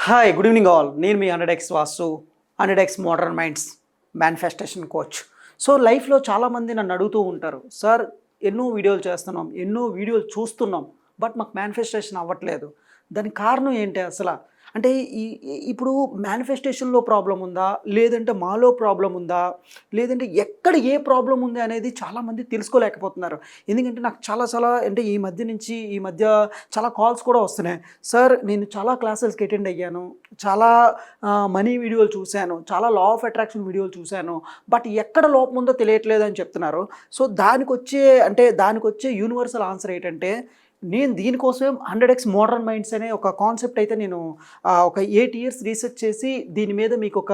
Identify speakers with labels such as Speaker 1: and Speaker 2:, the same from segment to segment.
Speaker 1: Hi good evening all. నేను మీ 100x Vasu, 100x modern minds manifestation coach. So లైఫ్లో చాలామంది నన్ను అడుగుతూ ఉంటారు, సార్ ఎన్నో వీడియోలు చేస్తున్నాం, ఎన్నో వీడియోలు చూస్తున్నాం, బట్ మాకు మేనిఫెస్టేషన్ అవ్వట్లేదు. దానికి కారణం ఏంటి అసలు? అంటే ఇప్పుడు మేనిఫెస్టేషన్లో ప్రాబ్లం ఉందా, లేదంటే మాలో ప్రాబ్లం ఉందా, లేదంటే ఎక్కడ ఏ ప్రాబ్లం ఉంది అనేది చాలామంది తెలుసుకోలేకపోతున్నారు. ఎందుకంటే నాకు చాలా అంటే ఈ మధ్య చాలా కాల్స్ కూడా వస్తున్నాయి. సార్ నేను చాలా క్లాసెస్కి అటెండ్ అయ్యాను, చాలా మనీ వీడియోలు చూశాను, చాలా లా ఆఫ్ అట్రాక్షన్ వీడియోలు చూశాను, బట్ ఎక్కడ లోపం ఉందో తెలియట్లేదు అని చెప్తున్నారు. సో దానికి వచ్చే యూనివర్సల్ ఆన్సర్ ఏంటంటే, నేను దీనికోసం 100x మోడర్న్ మైండ్స్ అనే ఒక కాన్సెప్ట్ అయితే నేను ఒక 8 ఇయర్స్ రీసెర్చ్ చేసి దీని మీద మీకు ఒక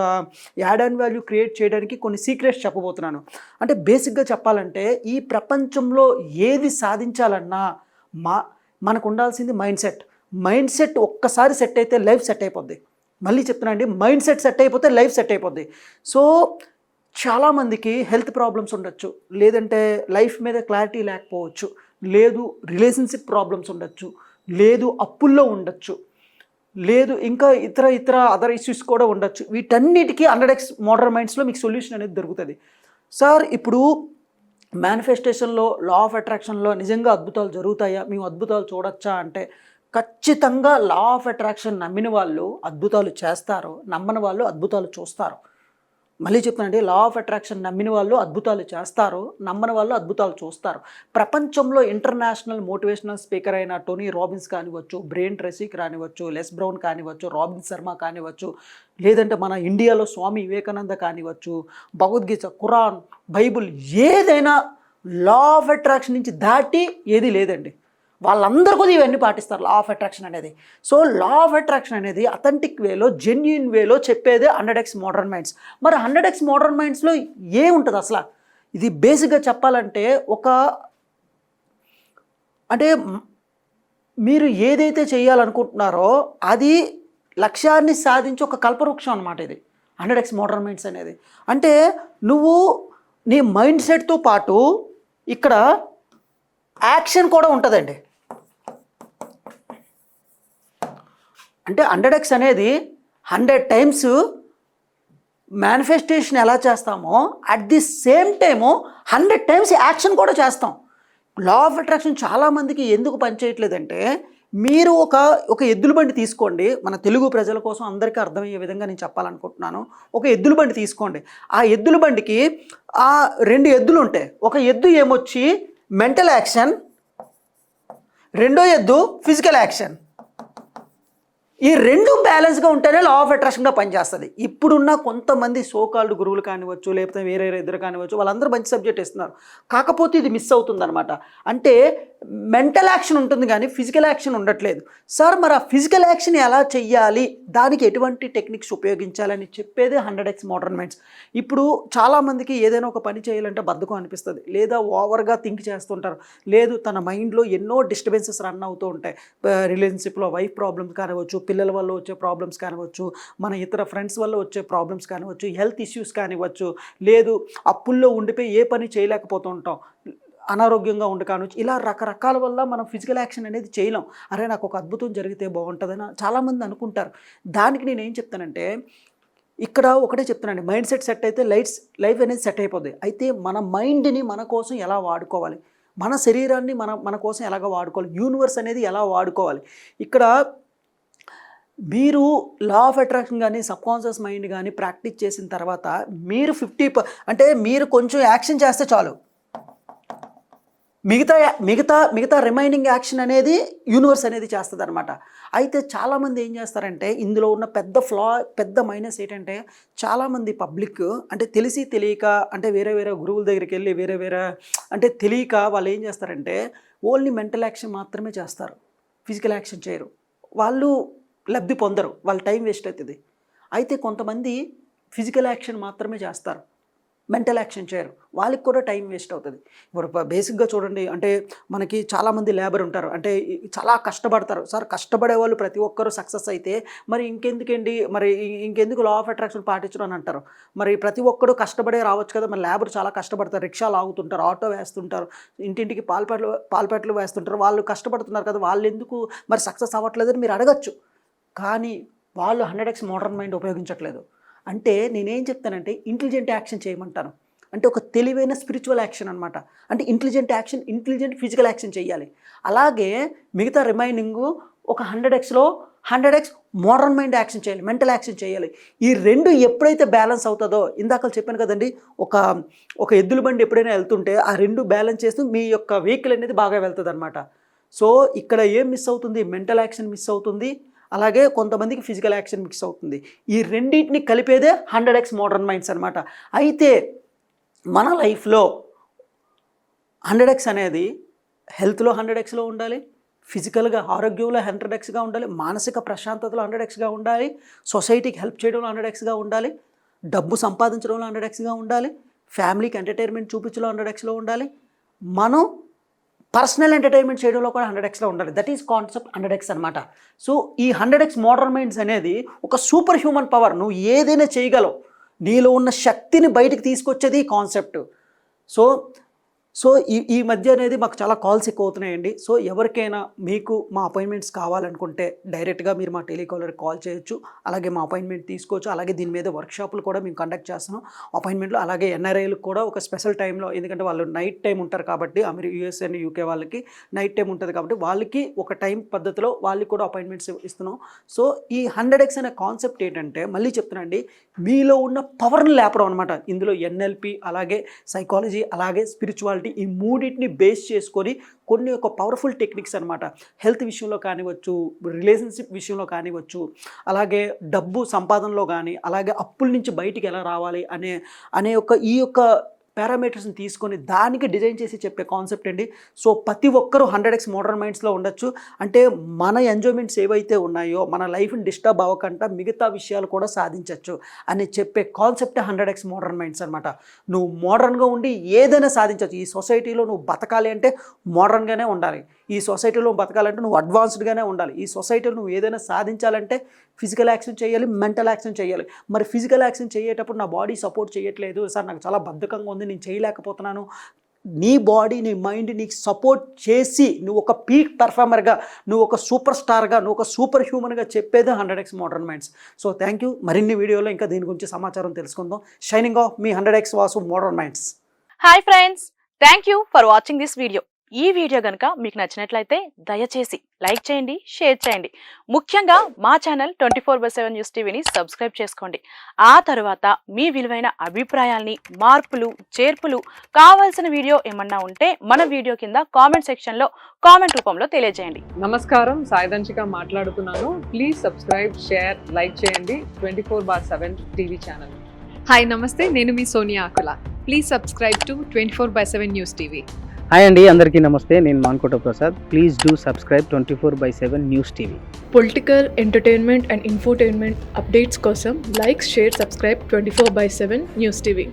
Speaker 1: యాడ్ అండ్ వాల్యూ క్రియేట్ చేయడానికి కొన్ని సీక్రెట్స్ చెప్పబోతున్నాను. అంటే బేసిక్గా చెప్పాలంటే ఈ ప్రపంచంలో ఏది సాధించాలన్నా మనకు ఉండాల్సింది మైండ్ సెట్ ఒక్కసారి సెట్ అయితే లైఫ్ సెట్ అయిపోద్ది. మళ్ళీ చెప్తున్నా అండి, మైండ్ సెట్ అయిపోతే లైఫ్ సెట్ అయిపోద్ది. సో చాలామందికి హెల్త్ ప్రాబ్లమ్స్ ఉండొచ్చు, లేదంటే లైఫ్ మీద క్లారిటీ లేకపోవచ్చు, లేదు రిలేషన్షిప్ ప్రాబ్లమ్స్ ఉండొచ్చు, లేదు అప్పుల్లో ఉండొచ్చు, లేదు ఇంకా ఇతర అదర్ ఇష్యూస్ కూడా ఉండొచ్చు. వీటన్నిటికీ 100x మోడర్న్ మైండ్స్లో మీకు సొల్యూషన్ అనేది దొరుకుతుంది. సార్ ఇప్పుడు మేనిఫెస్టేషన్లో, లా ఆఫ్ అట్రాక్షన్లో నిజంగా అద్భుతాలు జరుగుతాయా, మేము అద్భుతాలు చూడొచ్చా అంటే ఖచ్చితంగా లా ఆఫ్ అట్రాక్షన్ నమ్మిన వాళ్ళు అద్భుతాలు చేస్తారు, నమ్మని వాళ్ళు అద్భుతాలు చూస్తారు. మళ్ళీ చెప్తానండి, లా ఆఫ్ అట్రాక్షన్ నమ్మిన వాళ్ళు అద్భుతాలు చేస్తారు, నమ్మని వాళ్ళు అద్భుతాలు చూస్తారు. ప్రపంచంలో ఇంటర్నేషనల్ మోటివేషనల్ స్పీకర్ అయిన Tony Robbins కానివ్వచ్చు, brain Tracy కానివ్వచ్చు, less brown కానివ్వచ్చు, robin Sharma కానివ్వచ్చు, లేదంటే మన ఇండియాలో స్వామి వివేకానంద కానివ్వచ్చు, భగవద్గీత, ఖురాన్, బైబుల్, ఏదైనా లా ఆఫ్ అట్రాక్షన్ నుంచి దాటి ఏది లేదండి. వాళ్ళందరూ కూడా ఇవన్నీ పాటిస్తారు లా ఆఫ్ అట్రాక్షన్ అనేది. సో లా ఆఫ్ అట్రాక్షన్ అనేది అథెంటిక్ వేలో, జెన్యున్ వేలో చెప్పేదే 100x మోడర్న్ మైండ్స్. మరి 100x మోడర్న్ మైండ్స్లో ఏముంటుంది అసలు? ఇది బేసిక్గా చెప్పాలంటే అంటే మీరు ఏదైతే చేయాలనుకుంటున్నారో అది లక్ష్యాన్ని సాధించి ఒక కల్పవృక్షం అనమాట ఇది 100x మోడర్న్ మైండ్స్ అనేది. అంటే నువ్వు నీ మైండ్ సెట్తో పాటు ఇక్కడ యాక్షన్ కూడా ఉంటుందండి. అంటే 100x అనేది 100 టైమ్స్ మేనిఫెస్టేషన్ ఎలా చేస్తామో at the same time 100 times action కూడా చేస్తాం. లా ఆఫ్ అట్రాక్షన్ చాలామందికి ఎందుకు పనిచేయట్లేదంటే, మీరు ఒక ఎద్దుల బండి తీసుకోండి, మన తెలుగు ప్రజల కోసం అందరికీ అర్థమయ్యే విధంగా నేను చెప్పాలనుకుంటున్నాను. ఒక ఎద్దుల బండి తీసుకోండి, ఆ ఎద్దుల బండికి 2 ఎద్దులు ఉంటాయి. ఒక ఎద్దు ఏమొచ్చి మెంటల్ యాక్షన్, రెండో ఎద్దు ఫిజికల్ యాక్షన్. ఈ 2 బ్యాలెన్స్గా ఉంటేనే లా ఆఫ్ అట్రాక్షన్గా పనిచేస్తుంది. ఇప్పుడున్న కొంతమంది సోకాల్డ్ గురువులు కానివచ్చు, లేకపోతే వేరే ఇద్దరు కానివచ్చు, వాళ్ళందరూ మంచి సబ్జెక్ట్ ఇస్తున్నారు, కాకపోతే ఇది మిస్ అవుతుంది అనమాట. అంటే మెంటల్ యాక్షన్ ఉంటుంది కానీ ఫిజికల్ యాక్షన్ ఉండట్లేదు. సార్ మరి ఆ ఫిజికల్ యాక్షన్ ఎలా చెయ్యాలి, దానికి ఎటువంటి టెక్నిక్స్ ఉపయోగించాలని చెప్పేదే 100x మోడర్న్ మైండ్స్. ఇప్పుడు చాలామందికి ఏదైనా ఒక పని చేయాలంటే బద్ధకం అనిపిస్తుంది, లేదా ఓవర్గా థింక్ చేస్తుంటారు, లేదు తన మైండ్లో ఎన్నో డిస్టర్బెన్సెస్ రన్ అవుతూ ఉంటాయి. రిలేషన్షిప్లో వైఫ్ ప్రాబ్లమ్స్ కానివచ్చు, పిల్లల వల్ల వచ్చే ప్రాబ్లమ్స్ కానివచ్చు, మన ఇతర ఫ్రెండ్స్ వల్ల వచ్చే ప్రాబ్లమ్స్ కానివచ్చు, హెల్త్ ఇష్యూస్ కానివచ్చు, లేదు అప్పుల్లో ఉండిపోయి ఏ పని చేయలేకపోతూ ఉంటాం, అనారోగ్యంగా ఉండి కానివచ్చు, ఇలా రకరకాల వల్ల మనం ఫిజికల్ యాక్షన్ అనేది చేయలేం. అరే నాకు ఒక అద్భుతం జరిగితే బాగుంటుందని చాలామంది అనుకుంటారు. దానికి నేను ఏం చెప్తానంటే, ఇక్కడ ఒకటే చెప్తున్నానండి, మైండ్ సెట్ అయితే లైఫ్ అనేది సెట్ అయిపోద్ది. అయితే మన మైండ్ని మన కోసం ఎలా వాడుకోవాలి, మన శరీరాన్ని మన కోసం ఎలాగ వాడుకోవాలి, యూనివర్స్ అనేది ఎలా వాడుకోవాలి. ఇక్కడ మీరు లా ఆఫ్ అట్రాక్షన్ కానీ సబ్కాన్షియస్ మైండ్ కానీ ప్రాక్టీస్ చేసిన తర్వాత మీరు అంటే మీరు కొంచెం యాక్షన్ చేస్తే చాలు, మిగతా రిమైనింగ్ యాక్షన్ అనేది యూనివర్స్ అనేది చేస్తుంది అనమాట. అయితే చాలామంది ఏం చేస్తారంటే, ఇందులో ఉన్న పెద్ద మైనస్ ఏంటంటే, చాలామంది పబ్లిక్ అంటే తెలిసి తెలియక, అంటే వేరే గురువుల దగ్గరికి వెళ్ళి వేరే అంటే తెలియక వాళ్ళు ఏం చేస్తారంటే ఓన్లీ మెంటల్ యాక్షన్ మాత్రమే చేస్తారు, ఫిజికల్ యాక్షన్ చేయరు. వాళ్ళు లబ్ధి పొందరు, వాళ్ళ టైం వేస్ట్ అవుతుంది. అయితే కొంతమంది ఫిజికల్ యాక్షన్ మాత్రమే చేస్తారు, మెంటల్ యాక్షన్ చేయరు, వాళ్ళకి కూడా టైం వేస్ట్ అవుతుంది. ఇప్పుడు బేసిక్గా చూడండి, అంటే మనకి చాలామంది లేబర్ ఉంటారు, అంటే చాలా కష్టపడతారు. సార్ కష్టపడే వాళ్ళు ప్రతి ఒక్కరూ సక్సెస్ అయితే మరి ఇంకెందుకు లా ఆఫ్ అట్రాక్షన్ పాటించడం అని అంటారు. మరి ప్రతి ఒక్కరు కష్టపడే రావచ్చు కదా, మరి లేబర్ చాలా కష్టపడతారు, రిక్షాలు ఆగుతుంటారు, ఆటో వేస్తుంటారు, ఇంటింటికి పాల్పెట్లు వేస్తుంటారు, వాళ్ళు కష్టపడుతున్నారు కదా, వాళ్ళు ఎందుకు మరి సక్సెస్ అవ్వట్లేదని మీరు అడగచ్చు. కానీ వాళ్ళు 100x మోడర్న్ మైండ్ ఉపయోగించట్లేదు. అంటే నేనేం చెప్తానంటే ఇంటెలిజెంట్ యాక్షన్ చేయమంటాను. అంటే ఒక తెలివైన స్పిరిచువల్ యాక్షన్ అనమాట. అంటే intelligent action, intelligent physical action చేయాలి. అలాగే మిగతా రిమైనింగ్ ఒక 100xలో 100x మోడర్న్ మైండ్ యాక్షన్ చేయాలి, మెంటల్ యాక్షన్ చేయాలి. ఈ రెండు ఎప్పుడైతే బ్యాలెన్స్ అవుతుందో, ఇందాక చెప్పాను కదండి, ఒక ఎద్దుల బండి ఎప్పుడైనా వెళ్తుంటే ఆ రెండు బ్యాలెన్స్ చేస్తూ మీ యొక్క వెహికల్ అనేది బాగా వెళ్తుంది అనమాట. సో ఇక్కడ ఏం మిస్ అవుతుంది? మెంటల్ యాక్షన్ మిస్ అవుతుంది, అలాగే కొంతమందికి ఫిజికల్ యాక్షన్ మిక్స్ అవుతుంది. ఈ రెండింటిని కలిపేదే 100x మోడర్న్ మైండ్స్ అనమాట. అయితే మన లైఫ్లో 100x అనేది హెల్త్లో 100xలో ఉండాలి, ఫిజికల్గా ఆరోగ్యంలో 100xగా ఉండాలి, మానసిక ప్రశాంతతలో 100xగా ఉండాలి, సొసైటీకి హెల్ప్ చేయడంలో 100xగా ఉండాలి, డబ్బు సంపాదించడంలో 100xగా ఉండాలి, ఫ్యామిలీకి ఎంటర్టైన్మెంట్ చూపించడంలో 100xలో ఉండాలి, మనం పర్సనల్ ఎంటర్టైన్మెంట్ చేయడంలో కూడా 100xలో ఉండాలి. దట్ ఈస్ కాన్సెప్ట్ 100x అనమాట. సో ఈ 100x మోడర్న్ మైండ్స్ అనేది ఒక సూపర్ హ్యూమన్ పవర్. నువ్వు ఏదైనా చేయగలవు, నీలో ఉన్న శక్తిని బయటికి తీసుకొచ్చేది ఈ కాన్సెప్ట్. సో ఈ మధ్య అనేది మాకు చాలా కాల్స్ ఎక్కువ అవుతున్నాయండి. సో ఎవరికైనా మీకు మా అపాయింట్మెంట్స్ కావాలనుకుంటే డైరెక్ట్గా మీరు మా టెలికాలర్కి కాల్ చేయొచ్చు, అలాగే మా అపాయింట్మెంట్ తీసుకోవచ్చు. అలాగే దీని మీద వర్క్షాపులు కూడా మేము కండక్ట్ చేస్తున్నాం అపాయింట్మెంట్లు. అలాగే ఎన్ఆర్ఐలకు కూడా ఒక స్పెషల్ టైంలో, ఎందుకంటే వాళ్ళు నైట్ టైం ఉంటారు కాబట్టి, యూఎస్ అండ్ యూకే వాళ్ళకి నైట్ టైం ఉంటుంది కాబట్టి వాళ్ళకి ఒక టైం పద్ధతిలో వాళ్ళకి కూడా అపాయింట్మెంట్స్ ఇస్తున్నాం. సో ఈ 100x అనే కాన్సెప్ట్ ఏంటంటే, మళ్ళీ చెప్తున్నాండి, మీలో ఉన్న పవర్ని లేపడం అనమాట. ఇందులో ఎన్ఎల్పి, అలాగే సైకాలజీ, అలాగే స్పిరిచువాలిటీ, ఈ మూడింటిని బేస్ చేసుకొని కొన్ని ఒక పవర్ఫుల్ టెక్నిక్స్ అనమాట. హెల్త్ విషయంలో కానివచ్చు, రిలేషన్షిప్ విషయంలో కానివచ్చు, అలాగే డబ్బు సంపాదనలో కానీ, అలాగే అప్పుల నుంచి బయటికి ఎలా రావాలి అనే ఈ యొక్క పారామీటర్స్ని తీసుకొని దానికి డిజైన్ చేసి చెప్పే కాన్సెప్ట్ అండి. సో ప్రతి ఒక్కరూ 100x మోడర్న్ మైండ్స్లో ఉండొచ్చు. అంటే మన ఎంజాయ్మెంట్స్ ఏవైతే ఉన్నాయో, మన లైఫ్ని డిస్టర్బ్ అవ్వకుండా మిగతా విషయాలు కూడా సాధించవచ్చు అని చెప్పే కాన్సెప్టే 100x మోడర్న్ మైండ్స్ అనమాట. నువ్వు మోడర్న్గా ఉండి ఏదైనా సాధించవచ్చు. ఈ సొసైటీలో నువ్వు బతకాలి అంటే మోడర్న్గానే ఉండాలి, ఈ సొసైటీలో బతకాలంటే నువ్వు అడ్వాన్స్డ్గానే ఉండాలి, ఈ సొసైటీలో నువ్వు ఏదైనా సాధించాలంటే ఫిజికల్ యాక్షన్ చేయాలి, మెంటల్ యాక్షన్ చేయాలి. మరి ఫిజికల్ యాక్షన్ చేయేటప్పుడు నా బాడీ సపోర్ట్ చేయట్లేదు సార్, నాకు చాలా బద్ధకంగా ఉంది, నేను చేయలేకపోతున్నాను. నీ బాడీ, నీ మైండ్ నీకు సపోర్ట్ చేసి నువ్వు ఒక పీక్ పర్ఫార్మర్గా, నువ్వు ఒక సూపర్ స్టార్గా, నువ్వు ఒక సూపర్ హ్యూమన్గా చెప్పేదే 100x modern minds. So thank you. మరిన్ని వీడియోలో ఇంకా దీని గురించి సమాచారం తెలుసుకుందాం. Shining of me 100x Vasu modern minds.
Speaker 2: Hi friends, thank you for watching this video. ఈ వీడియో కనుక మీకు నచ్చినట్లయితే దయచేసి లైక్ చేయండి, షేర్ చేయండి. ముఖ్యంగా మా ఛానల్ 24/7 న్యూస్ టీవీని సబ్స్క్రైబ్ చేసుకోండి. ఆ తర్వాత మీ విలువైన అభిప్రాయాల్ని, మార్పులు, చేర్పులు, కావాల్సిన వీడియో ఏమన్నా ఉంటే మన వీడియో కింద కామెంట్ సెక్షన్లో కామెంట్ రూపంలో తెలియజేయండి.
Speaker 3: నమస్కారం, సాయిదంచిక మాట్లాడుతున్నాను. ప్లీజ్ సబ్స్క్రైబ్, షేర్, లైక్ చేయండి 24/7 టీవీ ఛానల్.
Speaker 4: హాయ్ నమస్తే, నేను మీ Sonia Akula. Please subscribe to 24/7 news TV.
Speaker 5: Hi అండి, అందరికీ నమస్తే. నేను Mankota Prasad. Please do subscribe 24/7 news TV.
Speaker 6: Political, entertainment and infotainment updates కోసం like, share, subscribe 24/7 news TV.